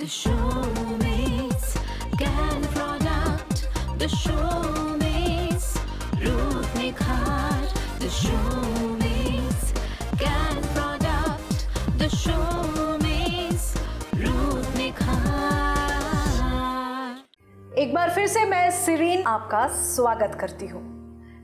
The showmates can product. The showmates Ruth Nikhar. The showmates can product. The showmates Ruth Nikhar. एक बार फिर से मैं सिरीन आपका स्वागत करती हूँ।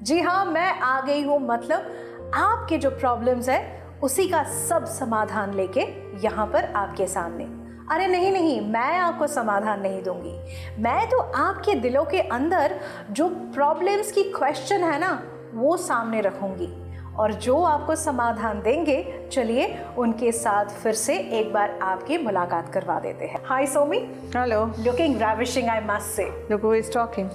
जी हाँ, मैं आ गई हूँ, मतलब आपके जो प्रॉब्लम्स है उसी का सब समाधान लेके यहाँ पर आपके सामने। अरे नहीं, मैं आपको समाधान नहीं दूंगी, मैं तो आपके दिलों के अंदर जो प्रॉब्लम्स की क्वेश्चन है ना वो सामने रखूंगी, और जो आपको समाधान देंगे, चलिए उनके साथ फिर से एक बार आपकी मुलाकात करवा देते हैं। Hi Somi. Hello. Looking ravishing I must say. Look who is talking.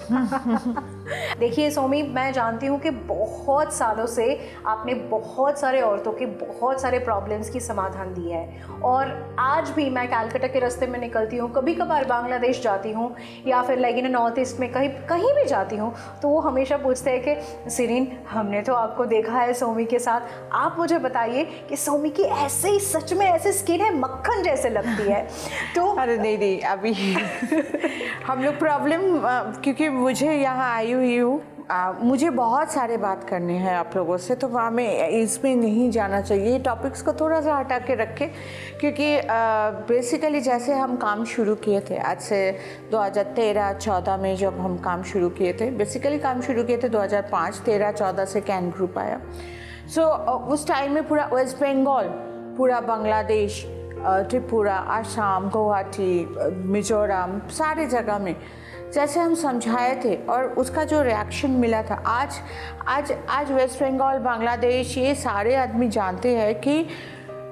देखिए सोमी, मैं जानती हूँ कि बहुत सालों से आपने बहुत सारे औरतों के बहुत सारे प्रॉब्लम्स की समाधान दिया है, और आज भी मैं कलकत्ता के रास्ते में निकलती हूँ, कभी कभार बांग्लादेश जाती हूँ या फिर लाइक नॉर्थ ईस्ट में कहीं भी जाती हूँ, तो वो हमेशा पूछते हैं कि सिरीन, हमने तो आपको देखा है सोमी के साथ, आप मुझे बताइए कि सोमी की ऐसे ही सच में ऐसे स्किन है, मक्खन जैसे लगती है। तो अरे नहीं अभी हम लोग प्रॉब्लम, क्योंकि मुझे यहाँ आई हुई हूँ, मुझे बहुत सारे बात करने हैं आप लोगों से, तो हमें इसमें नहीं जाना चाहिए, टॉपिक्स को थोड़ा सा हटा के रखें, क्योंकि बेसिकली जैसे हम काम शुरू किए थे आज से 2013-14 में, जब हम काम शुरू किए थे, बेसिकली काम शुरू किए थे 2005, 13, 14 से कैन ग्रुप आया। सो उस टाइम में पूरा वेस्ट बंगाल, पूरा बांग्लादेश, त्रिपुरा, असम, गुवाहाटी, मिजोरम, सारे जगह में जैसे हम समझाए थे और उसका जो रिएक्शन मिला था, आज वेस्ट बंगाल, बांग्लादेश, ये सारे आदमी जानते हैं कि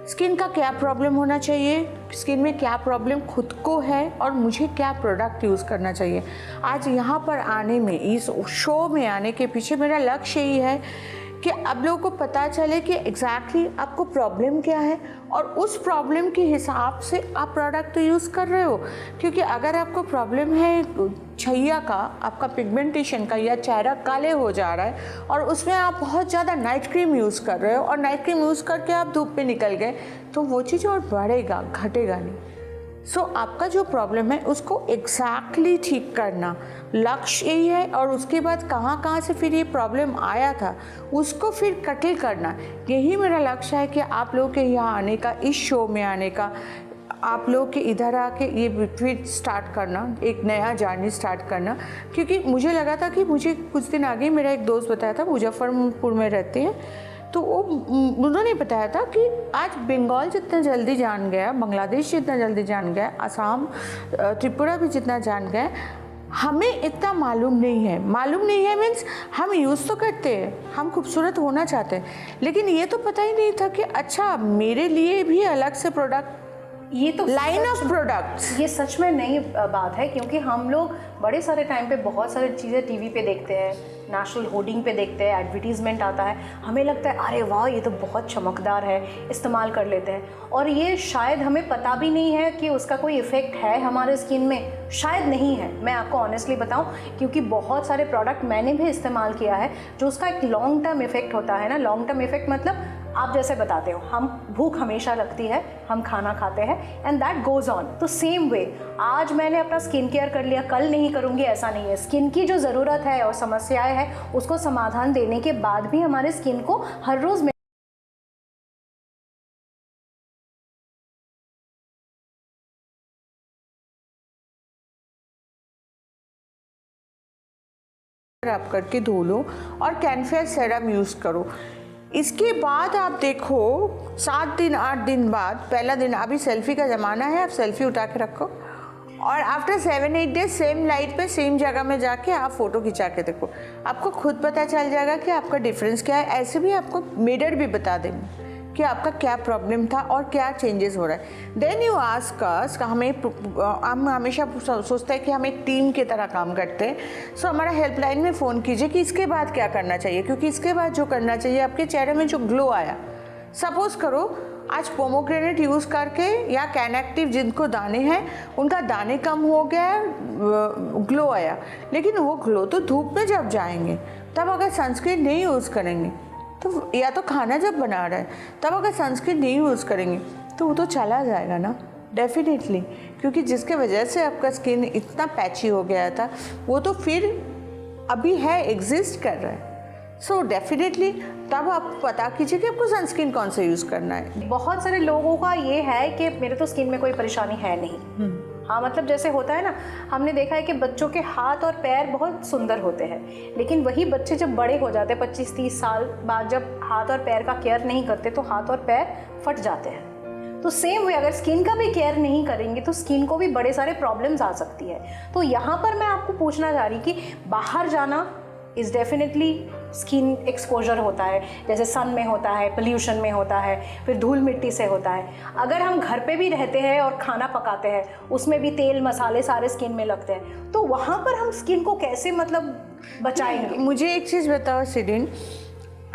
स्किन का क्या प्रॉब्लम होना चाहिए, स्किन में क्या प्रॉब्लम खुद को है और मुझे क्या प्रोडक्ट यूज़ करना चाहिए। आज यहाँ पर आने में, इस शो में आने के पीछे मेरा लक्ष्य यही है कि आप लोगों को पता चले कि एग्जैक्टली आपको प्रॉब्लम क्या है और उस प्रॉब्लम के हिसाब से आप प्रोडक्ट तो यूज़ कर रहे हो। क्योंकि अगर आपको प्रॉब्लम है छैया का, आपका पिगमेंटेशन का, या चेहरा काले हो जा रहा है और उसमें आप बहुत ज़्यादा नाइट क्रीम यूज़ कर रहे हो और नाइट क्रीम यूज़ करके आप धूप में निकल गए, तो वो चीज़ और बढ़ेगा, घटेगा नहीं। सो आपका जो प्रॉब्लम है उसको एग्जैक्टली ठीक करना लक्ष्य यही है, और उसके बाद कहाँ से फिर ये प्रॉब्लम आया था उसको फिर कटल करना, यही मेरा लक्ष्य है कि आप लोगों के यहाँ आने का, इस शो में आने का, आप लोग के इधर आके ये फिर स्टार्ट करना, एक नया जर्नी स्टार्ट करना। क्योंकि मुझे लगा था कि मुझे कुछ दिन आगे मेरा एक दोस्त बताया था, मुजफ्फरपुर में रहते हैं, तो उन्होंने बताया था कि आज बंगाल जितना जल्दी जान गया, बांग्लादेश जितना जल्दी जान गया, असम, त्रिपुरा भी जितना जान गया, हमें इतना मालूम नहीं है मीन्स हम यूज़ तो करते हैं, हम खूबसूरत होना चाहते हैं, लेकिन ये तो पता ही नहीं था कि अच्छा मेरे लिए भी अलग से प्रोडक्ट, ये तो लाइन ऑफ प्रोडक्ट्स, ये सच में नई बात है। क्योंकि हम लोग बड़े सारे टाइम पे बहुत सारी चीज़ें टीवी पे देखते हैं, नेशनल होर्डिंग पे देखते हैं, एडवर्टीजमेंट आता है, हमें लगता है अरे वाह ये तो बहुत चमकदार है, इस्तेमाल कर लेते हैं, और ये शायद हमें पता भी नहीं है कि उसका कोई इफ़ेक्ट है हमारे स्किन में, शायद नहीं है। मैं आपको ऑनेस्टली बताऊं, क्योंकि बहुत सारे प्रोडक्ट मैंने भी इस्तेमाल किया है जो उसका एक लॉन्ग टर्म इफेक्ट होता है ना। लॉन्ग टर्म इफेक्ट मतलब आप जैसे बताते हो, हम भूख हमेशा लगती है, हम खाना खाते हैं, एंड दैट गोज़ ऑन। तो सेम वे आज मैंने अपना स्किन केयर कर लिया, कल नहीं करूँगी ऐसा नहीं है। स्किन की जो ज़रूरत है और समस्याएं हैं उसको समाधान देने के बाद भी हमारे स्किन को हर रोज़ आप करके धो लो और कैनफेयर सेरम यूज़ करो। इसके बाद आप देखो 7 दिन 8 दिन बाद, पहला दिन, अभी सेल्फी का ज़माना है, आप सेल्फी उठा के रखो और आफ्टर 7-8 डेज सेम लाइट पे सेम जगह में जाके आप फ़ोटो खिंचा के देखो, आपको खुद पता चल जाएगा कि आपका डिफरेंस क्या है। ऐसे भी आपको मिरर भी बता देंगे कि आपका क्या प्रॉब्लम था और क्या चेंजेस हो रहा है। देन यू आस्क अस, हम हमेशा सोचते हैं कि हम एक टीम की तरह काम करते हैं, सो हमारा हेल्पलाइन में फ़ोन कीजिए कि इसके बाद क्या करना चाहिए, क्योंकि इसके बाद जो करना चाहिए, आपके चेहरे में जो ग्लो आया, सपोज़ करो आज पोमोग्रेनेट यूज़ करके या कैनएक्टिव जिनको दाने हैं उनका दाने कम हो गया, ग्लो आया, लेकिन वो ग्लो तो धूप में जब जाएंगे, तब अगर सनस्क्रीन नहीं यूज़ करेंगे तो, या तो खाना जब बना रहा है तब अगर सनस्क्रीन नहीं यूज़ करेंगे तो वो तो चला जाएगा ना, डेफिनेटली। क्योंकि जिसके वजह से आपका स्किन इतना पैची हो गया था वो तो फिर अभी है, एग्जिस्ट कर रहा है। सो डेफिनेटली तब आप पता कीजिए कि आपको सनस्क्रीन कौन सा यूज़ करना है। बहुत सारे लोगों का ये है कि मेरे तो स्किन में कोई परेशानी है नहीं। हाँ, मतलब जैसे होता है ना, हमने देखा है कि बच्चों के हाथ और पैर बहुत सुंदर होते हैं, लेकिन वही बच्चे जब बड़े हो जाते हैं 25-30 साल बाद, जब हाथ और पैर का केयर नहीं करते तो हाथ और पैर फट जाते हैं। तो सेम वे अगर स्किन का भी केयर नहीं करेंगे तो स्किन को भी बड़े सारे प्रॉब्लम्स आ सकती है। तो यहाँ पर मैं आपको पूछना चाह रही कि बाहर जाना इज़ डेफिनेटली स्किन एक्सपोजर होता है, जैसे सन में होता है, पोल्यूशन में होता है, फिर धूल मिट्टी से होता है। अगर हम घर पे भी रहते हैं और खाना पकाते हैं, उसमें भी तेल मसाले सारे स्किन में लगते हैं, तो वहाँ पर हम स्किन को कैसे मतलब बचाएंगे? मुझे एक चीज़ बताओ सिडिन,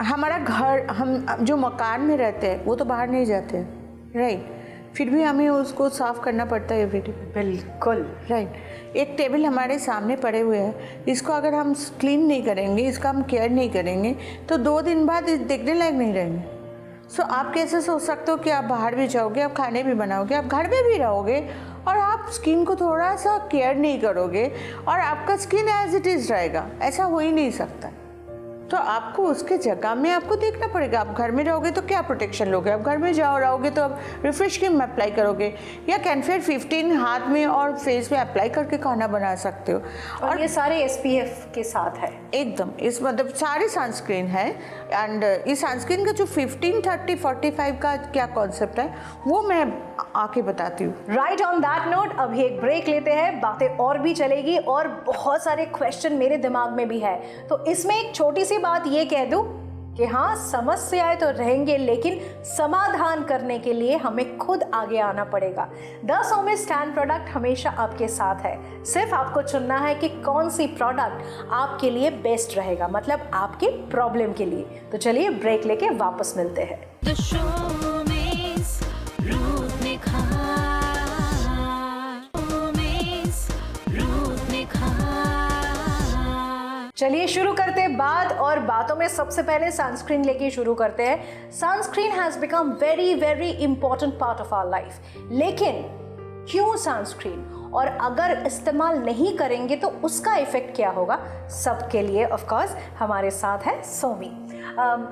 हमारा घर, हम जो मकान में रहते हैं वो तो बाहर नहीं जाते हैं, राइट? फिर भी हमें उसको साफ़ करना पड़ता है एवरीडे। बिल्कुल राइट। एक टेबल हमारे सामने पड़े हुए हैं, इसको अगर हम क्लीन नहीं करेंगे, इसका हम केयर नहीं करेंगे तो 2 दिन बाद देखने लायक नहीं रहेंगे। सो आप कैसे सोच सकते हो कि आप बाहर भी जाओगे, आप खाने भी बनाओगे, आप घर में भी रहोगे और आप स्किन को थोड़ा सा केयर नहीं करोगे और आपका स्किन एज इट इज़ रहेगा? ऐसा हो ही नहीं सकता। तो आपको उसके जगह में आपको देखना पड़ेगा। आप घर में रहोगे तो क्या प्रोटेक्शन लोगे? आप घर में रहोगे तो आप रिफ्रेश क्रीम अप्लाई करोगे या कैनफेयर 15 हाथ में और फेस में अप्लाई करके खाना बना सकते हो। और ये सारे SPF के साथ है एकदम, इस मतलब सारे सनस्क्रीन है। एंड इस सनस्क्रीन का जो 15, 30, 45 का क्या कॉन्सेप्ट है वो मैं आके बताती हूँ। राइट, ऑन दैट नोट अभी एक ब्रेक लेते हैं, बातें और भी चलेगी और बहुत सारे क्वेश्चन मेरे दिमाग में भी है। तो इसमें एक छोटी सी बात ये कह दूं कि हाँ, समस्याएं तो रहेंगे लेकिन समाधान करने के लिए हमें खुद आगे आना पड़ेगा। द सोमिस स्टैंड प्रोडक्ट हमेशा आपके साथ है। सिर्फ आपको चुनना है कि कौन सी प्रोडक्ट आपके लिए बेस्ट रहेगा, मतलब आपके प्रॉब्लम के लिए। तो चलिए ब्रेक लेके वापस मिलते हैं। The showbiz, Ruth Nikhar. Showbiz, Ruth Nikhar. चलिए शुरू करते हैं बात, और बातों में सबसे पहले सनस्क्रीन लेके शुरू करते हैं। Sunscreen has become very very important part of our life, लेकिन क्यों सनस्क्रीन, और अगर इस्तेमाल नहीं करेंगे तो उसका इफेक्ट क्या होगा? सबके लिए ऑफ कोर्स हमारे साथ है सोमी।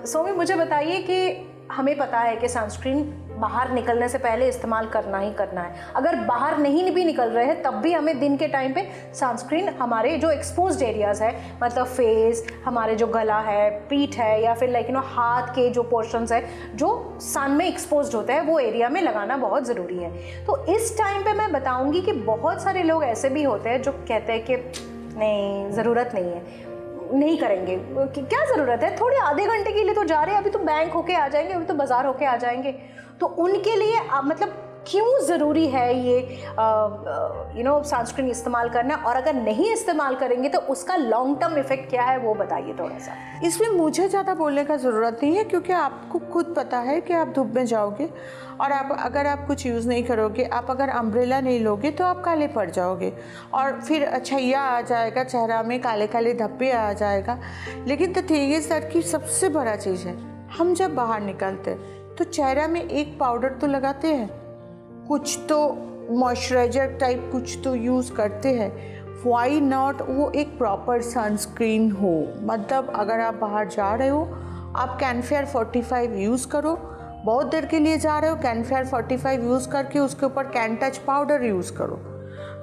सोमी, मुझे बताइए कि हमें पता है कि सनस्क्रीन बाहर निकलने से पहले इस्तेमाल करना ही करना है। अगर बाहर नहीं भी निकल रहे हैं तब भी हमें दिन के टाइम पे सनस्क्रीन हमारे जो एक्सपोज्ड एरियाज़ है, मतलब फेस, हमारे जो गला है, पीठ है, या फिर हाथ के जो पोर्शंस है जो सन में एक्सपोज्ड होता है, वो एरिया में लगाना बहुत ज़रूरी है। तो इस टाइम पे मैं बताऊँगी कि बहुत सारे लोग ऐसे भी होते हैं जो कहते हैं कि नहीं, ज़रूरत नहीं है, नहीं करेंगे, क्या ज़रूरत है, थोड़े आधे घंटे के लिए तो जा रहे हैं, अभी तो बैंक होके आ जाएंगे, अभी तो बाज़ार होके आ जाएंगे। तो उनके लिए मतलब क्यों ज़रूरी है ये सनस्क्रीन इस्तेमाल करना, और अगर नहीं इस्तेमाल करेंगे तो उसका लॉन्ग टर्म इफेक्ट क्या है, वो बताइए थोड़ा सा। इसमें मुझे ज़्यादा बोलने का ज़रूरत नहीं है, क्योंकि आपको खुद पता है कि आप धूप में जाओगे और अगर आप कुछ यूज़ नहीं करोगे, आप अगर अम्ब्रेला नहीं लोगे तो आप काले पड़ जाओगे और फिर छइया आ जाएगा, चेहरा में काले काले धब्बे आ जाएगा। लेकिन द थिंग इज़ दैट की सबसे बड़ा चीज़ है, हम जब बाहर निकलते तो चेहरा में एक पाउडर तो लगाते हैं, कुछ तो मॉइस्चराइजर टाइप कुछ तो यूज़ करते हैं। वाई नॉट वो एक प्रॉपर सनस्क्रीन हो? मतलब अगर आप बाहर जा रहे हो, आप कैनफेयर 45 यूज़ करो। बहुत देर के लिए जा रहे हो, कैनफेयर 45 यूज़ करके उसके ऊपर कैन टच पाउडर यूज़ करो।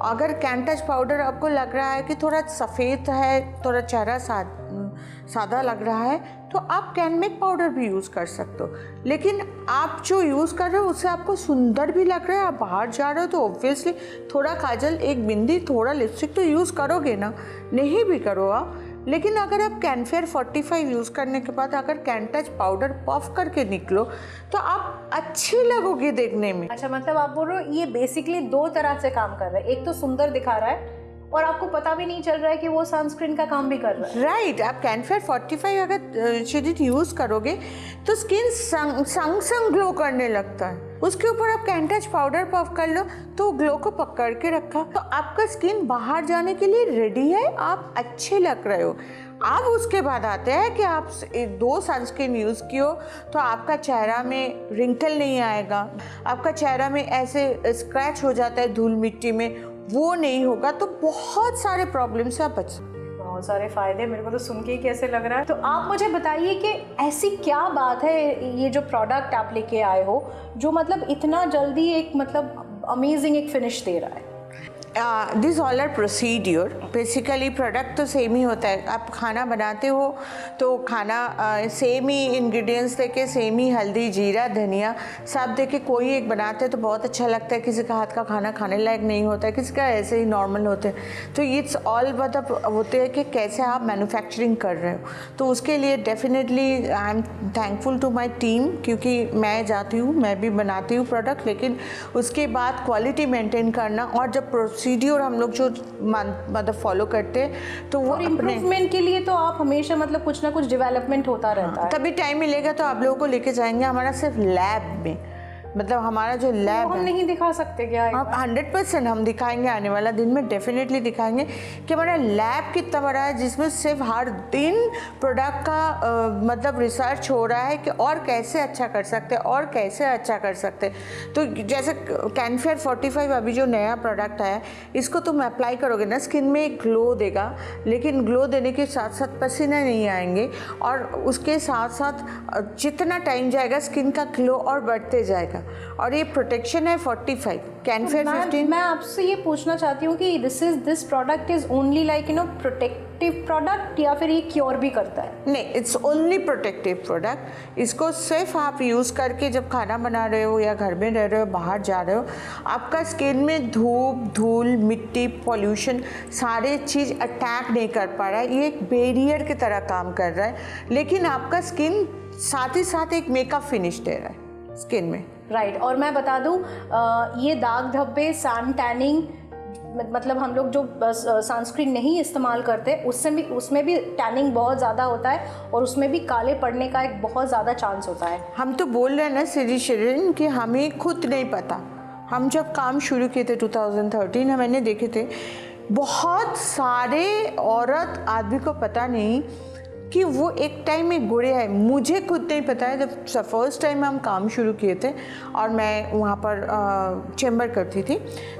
अगर कैन टच पाउडर आपको लग रहा है कि थोड़ा सफ़ेद है, थोड़ा चेहरा सादा लग रहा है, तो आप कैन मेक पाउडर भी यूज़ कर सकते हो। लेकिन आप जो यूज़ कर रहे हो उससे आपको सुंदर भी लग रहा है, आप बाहर जा रहे हो तो ऑब्वियसली थोड़ा काजल, एक बिंदी, थोड़ा लिपस्टिक तो यूज़ करोगे ना, नहीं भी करो आप। लेकिन अगर आप कैनफेयर 45 यूज़ करने के बाद अगर कैन टच पाउडर पफ करके निकलो तो आप अच्छे लगोगे देखने में। अच्छा, मतलब आप बोल रहे हो ये बेसिकली 2 तरह से काम कर रहा है, एक तो सुंदर दिखा रहा है और आपको पता भी नहीं चल रहा है कि वो सनस्क्रीन का काम भी कर रहा है। राइट, आप कैनफेयर 45 अगर शेड यूज़ करोगे तो स्किन संग ग्लो करने लगता है। उसके ऊपर आप कैन टच पाउडर पफ कर लो तो ग्लो को पकड़ के रखा, तो आपका स्किन बाहर जाने के लिए रेडी है, आप अच्छे लग रहे हो। अब उसके बाद आते हैं कि आप 2 सनस्क्रीन यूज़ कियो तो आपका चेहरा में रिंकल नहीं आएगा, आपका चेहरा में ऐसे स्क्रैच हो जाता है धूल मिट्टी में, वो नहीं होगा। तो बहुत सारे प्रॉब्लम से आप बच सकते हैं। बहुत सारे फ़ायदे, मेरे को तो सुन के ही कैसे लग रहा है। तो आप मुझे बताइए कि ऐसी क्या बात है ये जो प्रोडक्ट आप लेके आए हो जो मतलब इतना जल्दी एक मतलब अमेजिंग एक फिनिश दे रहा है? This all are procedure. Basically product तो सेम ही होता है। आप खाना बनाते हो तो खाना सेम ही इंग्रेडिएंट्स देके, सेम ही हल्दी, जीरा, धनिया सब देके कोई एक बनाते हैं तो बहुत अच्छा लगता है। किसी का हाथ का खाना खाने लायक नहीं होता है, किसी का ऐसे ही नॉर्मल होते हैं। तो इट्स ऑल मतलब होते हैं कि कैसे आप मैन्युफैक्चरिंग कर रहे हो। तो उसके लिए definitely I am thankful to my team, क्योंकि मैं जाती हूँ, मैं भी बनाती हूँ प्रोडक्ट, लेकिन उसके बाद क्वालिटी मेंटेन करना और जब प्रोसीड्योर हम लोग जो मतलब फॉलो करते हैं तो वो और इम्प्रूवमेंट के लिए तो आप हमेशा मतलब कुछ ना कुछ डेवलपमेंट होता रहता है। तभी टाइम मिलेगा तो आप लोगों को लेके जाएंगे हमारा सिर्फ लैब में, मतलब हमारा जो लैब हम नहीं दिखा सकते क्या? आप 100% हम दिखाएंगे, आने वाला दिन में डेफिनेटली दिखाएंगे कि हमारा लैब कितना बड़ा है, जिसमें सिर्फ हर दिन प्रोडक्ट का मतलब रिसर्च हो रहा है कि और कैसे अच्छा कर सकते हैं और कैसे अच्छा कर सकते हैं। तो जैसे कैनफेयर 45 अभी जो नया प्रोडक्ट आया, इसको तुम अप्लाई करोगे ना, स्किन में एक ग्लो देगा, लेकिन ग्लो देने के साथ साथ पसीना नहीं आएंगे, और उसके साथ साथ जितना टाइम जाएगा स्किन का ग्लो और बढ़ते जाएगा। और ये प्रोटेक्शन है 45 कैनफेयर 15। मैं आपसे ये पूछना चाहती हूँ कि this product is only like protective product या फिर ये क्योर भी करता है? नहीं, इट्स ओनली प्रोटेक्टिव प्रोडक्ट। इसको सिर्फ आप यूज़ करके जब खाना बना रहे हो या घर में रह रहे हो, बाहर जा रहे हो, आपका स्किन में धूप, धूल, मिट्टी, पॉल्यूशन सारे चीज़ अटैक नहीं कर पा रहा है। ये एक बैरियर की तरह काम कर रहा है, लेकिन आपका स्किन साथ ही साथ एक मेकअप फिनिश दे रहा है स्किन में। राइट। और मैं बता दूं, ये दाग धब्बे, सन टैनिंग, मतलब हम लोग जो सनस्क्रीन नहीं इस्तेमाल करते उसमें भी टैनिंग बहुत ज़्यादा होता है और उसमें भी काले पड़ने का एक बहुत ज़्यादा चांस होता है। हम तो बोल रहे हैं ना शिरीन कि हमें खुद नहीं पता। हम जब काम शुरू किए थे 2013 मैंने देखे थे बहुत सारे औरत आदमी को पता नहीं कि वो एक टाइम में गोरे हैं। मुझे खुद नहीं पता है। जब फर्स्ट टाइम हम काम शुरू किए थे और मैं वहाँ पर चैम्बर करती थी,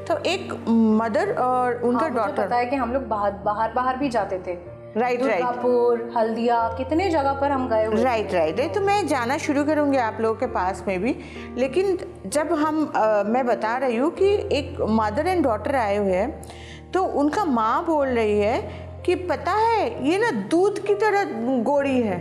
तो एक मदर और उनका डॉटर, पता है कि हम लोग बाहर भी जाते थे। राइट, दुर्गापुर, हल्दिया, कितने जगह पर हम गए हुए। राइट। तो मैं जाना शुरू करूँगी आप लोगों के पास में भी। लेकिन जब मैं बता रही हूँ कि एक मदर एंड डॉटर आए हुए हैं, तो उनका माँ बोल रही है कि पता है ये ना दूध की तरह गोरी है,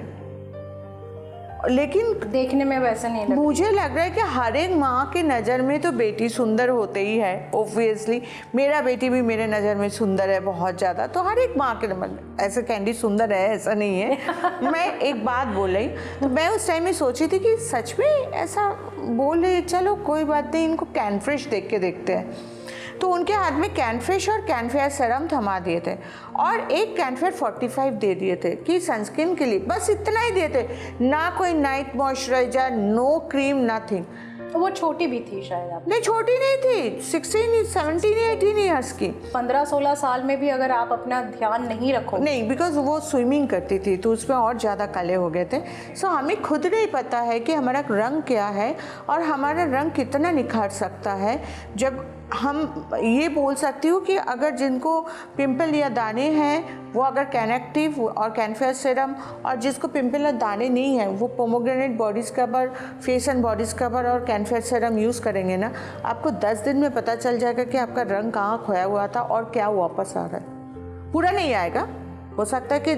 लेकिन देखने में वैसा नहीं लगता। मुझे लग रहा है कि हर एक माँ के नज़र में तो बेटी सुंदर होते ही है। ऑब्वियसली मेरा बेटी भी मेरे नज़र में सुंदर है बहुत ज़्यादा। तो हर एक माँ के ऐसे कैंडी सुंदर है ऐसा नहीं है। मैं एक बात बोल रही, तो मैं उस टाइम में सोची थी कि सच में ऐसा बोल रही, चलो कोई बात नहीं, इनको कैनफ्रेश देख के देखते हैं। तो उनके हाथ में कैनफ्रेश और कैनफेयर सीरम थमा दिए थे और एक कैनफेयर 45 दे दिए थे कि सनस्क्रीन के लिए, बस इतना ही दिए थे। ना कोई night moisturiser, no cream, nothing. तो वो छोटी भी थी शायद? आप नहीं, छोटी नहीं थी, 16, 17, 18 ईयर्स की। 15-16 साल में भी अगर आप अपना ध्यान नहीं रखो। नहीं, बिकॉज वो स्विमिंग करती थी तो उसमें और ज़्यादा काले हो गए थे। सो हमें खुद नहीं पता है कि हमारा रंग क्या है और हमारा रंग कितना निखार सकता है। जब हम ये बोल सकती हूँ कि अगर जिनको पिंपल या दाने हैं वो अगर कैनएक्टिव और कैनफेयर सीरम, और जिसको पिंपल या दाने नहीं है वो pomegranate body scrubber, face and body scrubber और कैनफेयर सीरम यूज़ करेंगे ना, आपको 10 दिन में पता चल जाएगा कि आपका रंग कहाँ खोया हुआ था और क्या वापस आ रहा है। पूरा नहीं आएगा, हो सकता है कि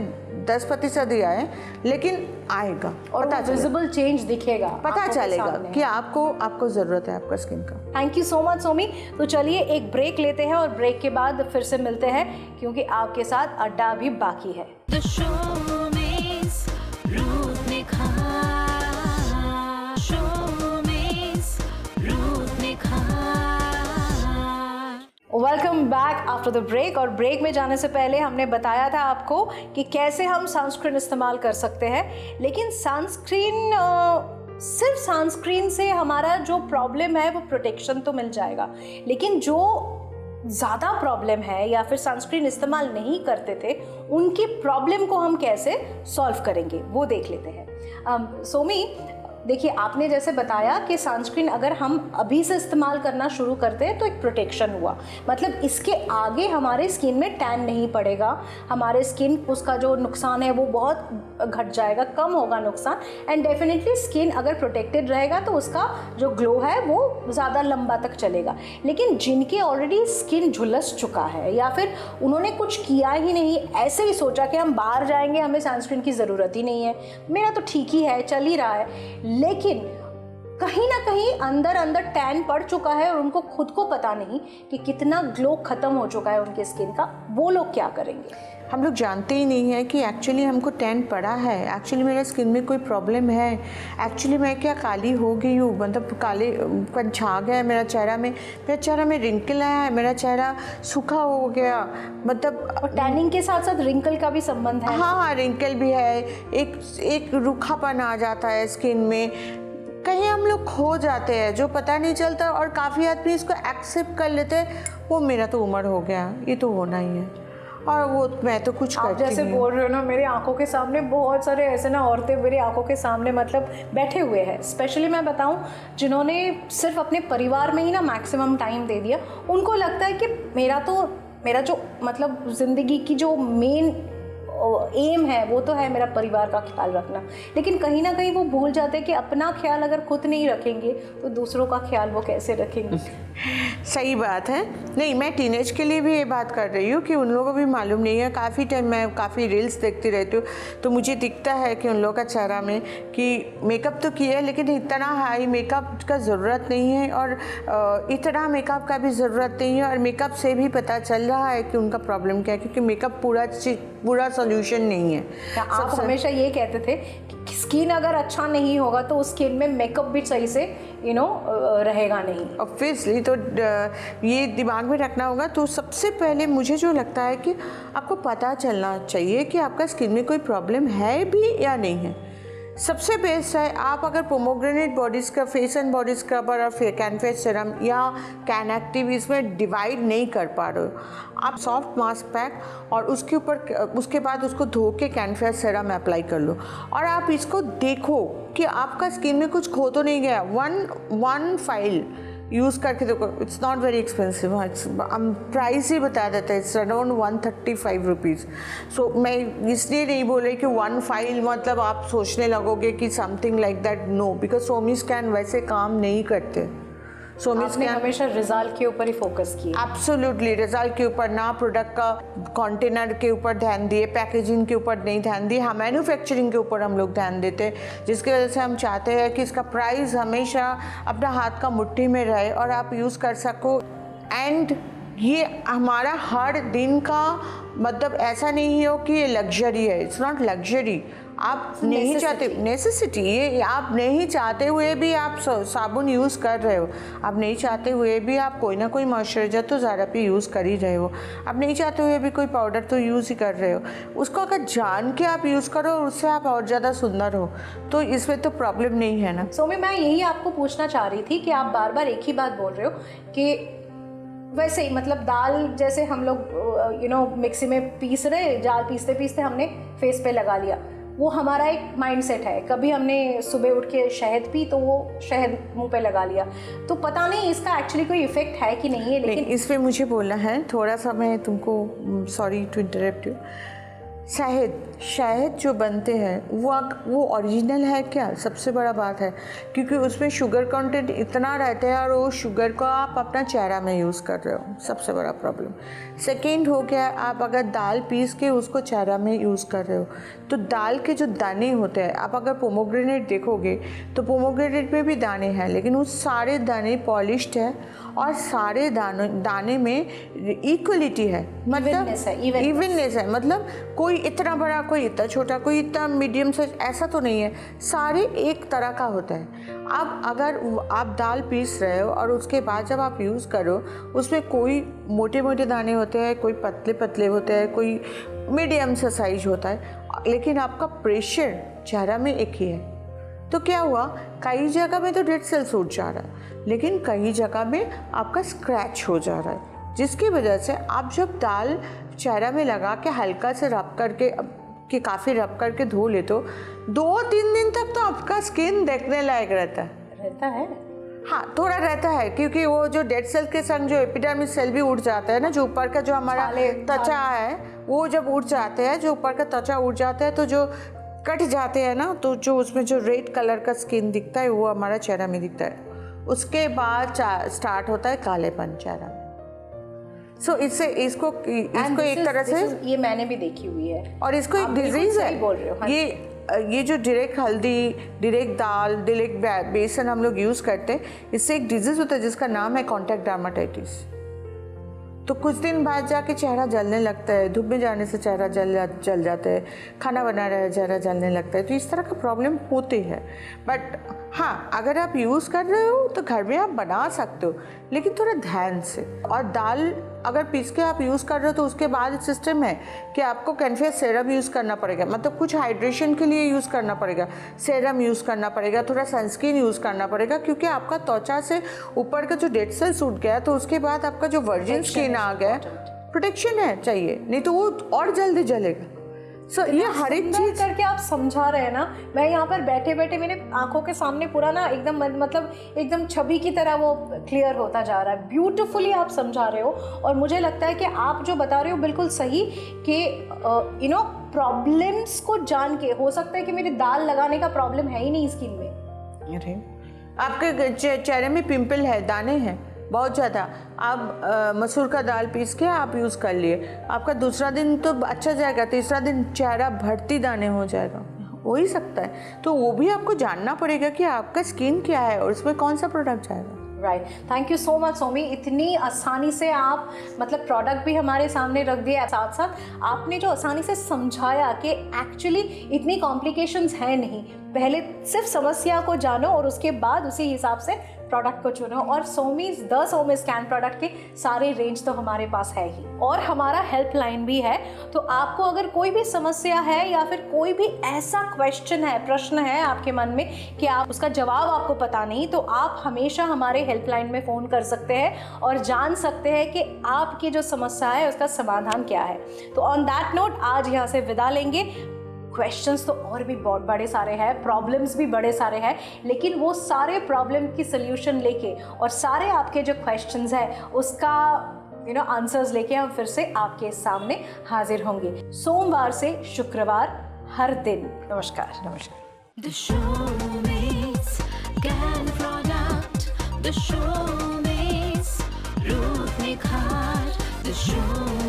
10% ही आए, लेकिन आएगा और विजिबल चेंज दिखेगा, पता चलेगा कि आपको ज़रूरत है आपका स्किन का। Thank you so much Somi. तो चलिए एक ब्रेक लेते हैं और ब्रेक के बाद फिर से मिलते हैं, क्योंकि आपके साथ अड्डा भी बाकी है। The show means रूप निखार, show means रूप निखार। Welcome back after the break. और ब्रेक में जाने से पहले हमने बताया था आपको कि कैसे हम सनस्क्रीन इस्तेमाल कर सकते हैं, लेकिन सनस्क्रीन सिर्फ सनस्क्रीन से हमारा जो प्रॉब्लम है वो प्रोटेक्शन तो मिल जाएगा, लेकिन जो ज़्यादा प्रॉब्लम है या फिर सनस्क्रीन इस्तेमाल नहीं करते थे, उनकी प्रॉब्लम को हम कैसे सॉल्व करेंगे वो देख लेते हैं। सोमी, देखिए आपने जैसे बताया कि सनस्क्रीन अगर हम अभी से इस्तेमाल करना शुरू करते हैं तो एक प्रोटेक्शन हुआ, मतलब इसके आगे हमारे स्किन में टैन नहीं पड़ेगा, हमारे स्किन उसका जो नुकसान है वो बहुत घट जाएगा, कम होगा नुकसान, एंड डेफिनेटली स्किन अगर प्रोटेक्टेड रहेगा तो उसका जो ग्लो है वो ज़्यादा लंबा तक चलेगा। लेकिन जिनके ऑलरेडी स्किन झुलस चुका है या फिर उन्होंने कुछ किया ही नहीं, ऐसे ही सोचा कि हम बाहर जाएंगे हमें सनस्क्रीन की ज़रूरत ही नहीं है, मेरा तो ठीक ही है, चल ही रहा है, लेकिन कहीं ना कहीं अंदर अंदर टैन पड़ चुका है और उनको खुद को पता नहीं कि कितना ग्लो खत्म हो चुका है उनके स्किन का, वो लोग क्या करेंगे? हम लोग जानते ही नहीं है कि एक्चुअली हमको टैन पड़ा है, एक्चुअली मेरे स्किन में कोई प्रॉब्लम है, एक्चुअली मैं क्या काली हो गई हूँ, मतलब काले पन छा गया है मेरा चेहरा में रिंकल आया है, मेरा चेहरा सूखा हो गया, मतलब। और टैनिंग के साथ साथ रिंकल का भी संबंध है। हाँ, रिंकल भी है, एक रूखापन आ जाता है स्किन में, कहीं हम लोग खो जाते हैं जो पता नहीं चलता, और काफ़ी आदमी इसको एक्सेप्ट कर लेते हैं, वो मेरा तो उम्र हो गया, ये तो होना ही है, और वो मैं तो कुछ आप जैसे बोल रहे हो ना, मेरे आंखों के सामने बहुत सारे ऐसे ना औरतें मेरी आंखों के सामने मतलब बैठे हुए हैं, स्पेशली मैं बताऊं जिन्होंने सिर्फ अपने परिवार में ही ना मैक्सिमम टाइम दे दिया, उनको लगता है कि मेरा जो मतलब ज़िंदगी की जो मेन एम है वो तो है मेरा परिवार का ख्याल रखना, लेकिन कहीं ना कहीं वो भूल जाते हैं कि अपना ख्याल अगर खुद नहीं रखेंगे तो दूसरों का ख्याल वो कैसे रखेंगे। सही बात है। नहीं, मैं टीनेज के लिए भी ये बात कर रही हूँ कि उन लोगों को भी मालूम नहीं है। काफ़ी टाइम मैं काफ़ी रील्स देखती रहती हूँ तो मुझे दिखता है कि उन लोगों का चेहरा में कि मेकअप तो किया है लेकिन इतना हाई मेकअप का ज़रूरत नहीं है, और इतना मेकअप का भी ज़रूरत नहीं है, और मेकअप से भी पता चल रहा है कि उनका प्रॉब्लम क्या है, क्योंकि मेकअप पूरा सोल्यूशन नहीं है। आप हमेशा ये कहते थे कि स्किन अगर अच्छा नहीं होगा तो उस स्किन में मेकअप भी सही से रहेगा नहीं। ऑब्वियसली, तो ये दिमाग में रखना होगा। तो सबसे पहले मुझे जो लगता है कि आपको पता चलना चाहिए कि आपका स्किन में कोई प्रॉब्लम है भी या नहीं है। सबसे बेस्ट है आप अगर pomegranate body scrub, face and body scrubber और कैन फेस सीरम या कैन एक्टिव इसमें डिवाइड नहीं कर पा रहे हो, आप सॉफ्ट मास्क पैक और उसके बाद उसको धो के कैन फेस सीरम अप्लाई कर लो, और आप इसको देखो कि आपका स्किन में कुछ खो तो नहीं गया। वन फाइल यूज़ करके देखो, इट्स नॉट वेरी एक्सपेंसिव। हम प्राइस ही बता देते हैं, इट्स अराउंड 135 रुपीज़। सो मैं इसलिए नहीं बोले कि वन फाइल मतलब आप सोचने लगोगे कि something like that, no, because Somi स्कैन वैसे काम नहीं करते। सोमी आपने हमेशा रिजल्ट के ऊपर ही फोकस किया। एब्सोल्युटली, रिजल्ट के ऊपर ना, प्रोडक्ट का कंटेनर के ऊपर ध्यान दिए, पैकेजिंग के ऊपर नहीं ध्यान दिए, हम मैन्युफैक्चरिंग के ऊपर हम लोग ध्यान देते हैं, जिसकी वजह से हम चाहते हैं कि इसका प्राइस हमेशा अपना हाथ का मुट्ठी में रहे और आप यूज़ कर सको। एंड ये हमारा हर दिन का मतलब ऐसा नहीं हो कि ये लग्जरी है, इट्स नॉट लग्जरी। आप नहीं चाहते, नेसेसिटी, ये आप नहीं चाहते हुए भी आप साबुन यूज़ कर रहे हो, आप नहीं चाहते हुए भी आप कोई ना कोई मॉइस्चराइजर तो ज़रा पे यूज़ कर ही रहे हो, आप नहीं चाहते हुए भी कोई पाउडर तो यूज़ ही कर रहे हो। उसको अगर जान के आप यूज़ करो और उससे आप और ज़्यादा सुंदर हो तो इसमें तो प्रॉब्लम नहीं है ना। सोमी, मैं यही आपको पूछना चाह रही थी कि आप बार बार एक ही बात बोल रहे हो कि वैसे ही मतलब दाल जैसे हम लोग मिक्सी में पीस रहे, जाल पीसते पीसते हमने फेस पे लगा लिया, वो हमारा एक माइंडसेट है। कभी हमने सुबह उठ के शहद पी तो वो शहद मुंह पे लगा लिया, तो पता नहीं इसका एक्चुअली कोई इफेक्ट है कि नहीं है। लेकिन इस पे मुझे बोलना है थोड़ा सा, मैं तुमको सॉरी टू इंटरप्ट यू। शहद जो बनते हैं वो ओरिजिनल है क्या? सबसे बड़ा बात है, क्योंकि उसमें शुगर कंटेंट इतना रहता है और वो शुगर को आप अपना चेहरा में यूज़ कर रहे हो, सबसे बड़ा प्रॉब्लम। सेकेंड हो गया, आप अगर दाल पीस के उसको चेहरा में यूज़ कर रहे हो तो दाल के जो दाने होते हैं, आप अगर पोमोग्रेनेट देखोगे तो पोमोग्रेनेट में भी दाने हैं, लेकिन वो सारे दाने पॉलिश्ड है और सारे दाने में इक्वलिटी है, मतलब इवननेस है, मतलब कोई इतना बड़ा, कोई इतना छोटा, कोई इतना मीडियम साइज, ऐसा तो नहीं है, सारे एक तरह का होता है। अब अगर आप दाल पीस रहे हो और उसके बाद जब आप यूज़ करो, उसमें कोई मोटे मोटे दाने होते हैं, कोई पतले पतले होते हैं, कोई मीडियम सा साइज होता है, लेकिन आपका प्रेशर चेहरा में एक ही है। तो क्या हुआ, कई जगह में तो डेड सेल्स उठ जा रहा है, लेकिन कई जगह में आपका स्क्रैच हो जा रहा है। जिसकी वजह से आप जब दाल चेहरा में लगा के हल्का से रब करके कि काफ़ी रब करके धो ले तो 2-3 दिन तक तो आपका स्किन देखने लायक रहता है। हाँ, थोड़ा रहता है, क्योंकि वो जो डेड सेल के संग जो एपिडर्मिस सेल भी उठ जाता है ना, जो ऊपर का जो हमारा त्वचा है वो जब उठ जाते हैं, जो ऊपर का त्वचा उठ जाता है तो जो कट जाते हैं ना, तो जो उसमें जो रेड कलर का स्किन दिखता है वो हमारा चेहरा में दिखता है। उसके बाद स्टार्ट होता है कालेपन चेहरा में। सो इसको एक तरह से ये मैंने भी देखी हुई है, और इसको एक डिजीज है। बोल रहे हो। ये जो डायरेक्ट हल्दी, डायरेक्ट दाल, डायरेक्ट बेसन हम लोग यूज़ करते हैं, इससे एक डिजीज़ होता है जिसका नाम है कॉन्टैक्ट डर्माटाइटिस। तो कुछ दिन बाद जाके चेहरा जलने लगता है, धूप में जाने से चेहरा जल जाता है, खाना बना रहा है चेहरा जलने लगता है। तो इस तरह का प्रॉब्लम होते हैं। बट हाँ, अगर आप यूज़ कर रहे हो तो घर में आप बना सकते हो, लेकिन थोड़ा ध्यान से। और दाल अगर पीस के आप यूज़ कर रहे हो तो उसके बाद सिस्टम है कि आपको कैनफिया सेरम यूज़ करना पड़ेगा, मतलब कुछ हाइड्रेशन के लिए यूज़ करना पड़ेगा, सेरम यूज़ करना पड़ेगा, थोड़ा सनस्क्रीन यूज़ करना पड़ेगा, क्योंकि आपका त्वचा से ऊपर का जो डेड सेल्स उठ गया तो उसके बाद आपका जो वर्जिन स्किन आ गया, प्रोटेक्शन है चाहिए, नहीं तो वो और जल्दी जलेगा। सो ये हर एक चीज करके आप समझा रहे हैं ना, मैं यहाँ पर बैठे बैठे मेरे आंखों के सामने पूरा ना एकदम मतलब एकदम छवि की तरह वो क्लियर होता जा रहा है। ब्यूटीफुली आप समझा रहे हो, और मुझे लगता है कि आप जो बता रहे हो बिल्कुल सही कि प्रॉब्लम्स को जान के, हो सकता है कि मेरी दाल लगाने का प्रॉब्लम है ही नहीं स्किन में। अरे आपके चेहरे में पिंपल है, दाने हैं बहुत ज़्यादा, आप मसूर का दाल पीस के आप यूज़ कर लिए, आपका दूसरा दिन तो अच्छा जाएगा, तीसरा दिन चेहरा भरती दाने हो जाएगा, हो ही सकता है। तो वो भी आपको जानना पड़ेगा कि आपका स्किन क्या है और उसमें कौन सा प्रोडक्ट जाएगा। Right, thank you so much Somi, इतनी आसानी से आप मतलब प्रोडक्ट भी हमारे सामने रख दिए, साथ साथ आपने जो आसानी से समझाया कि एक्चुअली इतनी कॉम्प्लिकेशंस हैं नहीं, पहले सिर्फ समस्या को जानो और उसके बाद उसी हिसाब से प्रोडक्ट को चुनो। और सोमीज स्कैन प्रोडक्ट के सारे रेंज तो हमारे पास है ही, और हमारा हेल्पलाइन भी है। तो आपको अगर कोई भी समस्या है या फिर कोई भी ऐसा क्वेश्चन है, प्रश्न है आपके मन में कि आप उसका जवाब आपको पता नहीं, तो आप हमेशा हमारे हेल्पलाइन में फ़ोन कर सकते हैं और जान सकते हैं कि आपकी जो समस्या है उसका समाधान क्या है। तो ऑन दैट नोट आज यहाँ से विदा लेंगे। क्वेश्चंस तो और भी बहुत बड़े सारे हैं, प्रॉब्लम्स भी बड़े सारे हैं, लेकिन वो सारे प्रॉब्लम की सल्यूशन लेके और सारे आपके जो क्वेश्चंस हैं उसका आंसर्स लेके हम फिर से आपके सामने हाजिर होंगे सोमवार से शुक्रवार हर दिन। नमस्कार। The Showmaze Scan Product, The Showmaze Ruth Nikhar, The Showmaze